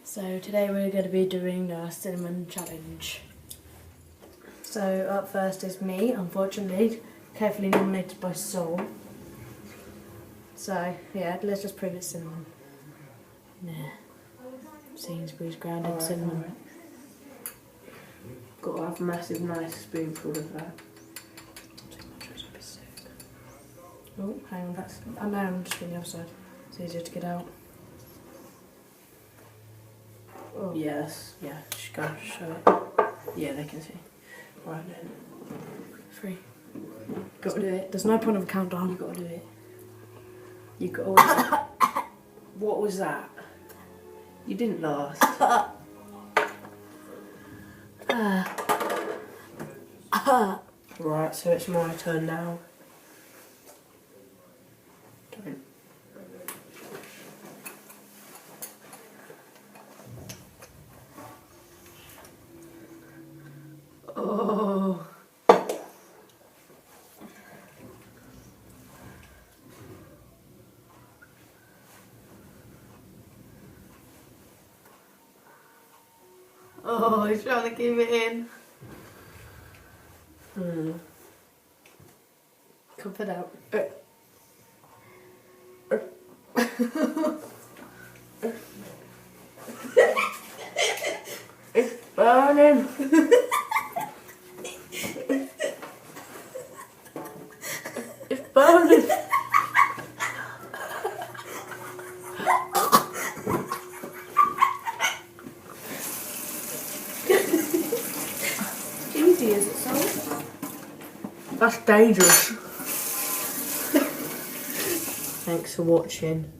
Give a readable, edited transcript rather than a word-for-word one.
So today we're going to be doing a cinnamon challenge. So up first is me, unfortunately, carefully nominated by Sol. So yeah, let's just prove it's cinnamon. Nah. Sainsbury's grounded cinnamon. Got to have a massive nice spoonful of that. Oh, hang on, that's... Oh no, I'm just on the other side. It's easier to get out. Oh. Yes, yeah, just go show it. Yeah, they can see. Right then. 3. Got to do it. There's no point of a countdown. You got to do it. You got to... What was that? You didn't last. Right, so it's my turn now. Don't. Oh. Oh, he's trying to keep it in. Come put out. It's burning. It's burning. Easy, is it so? That's dangerous. Thanks for watching.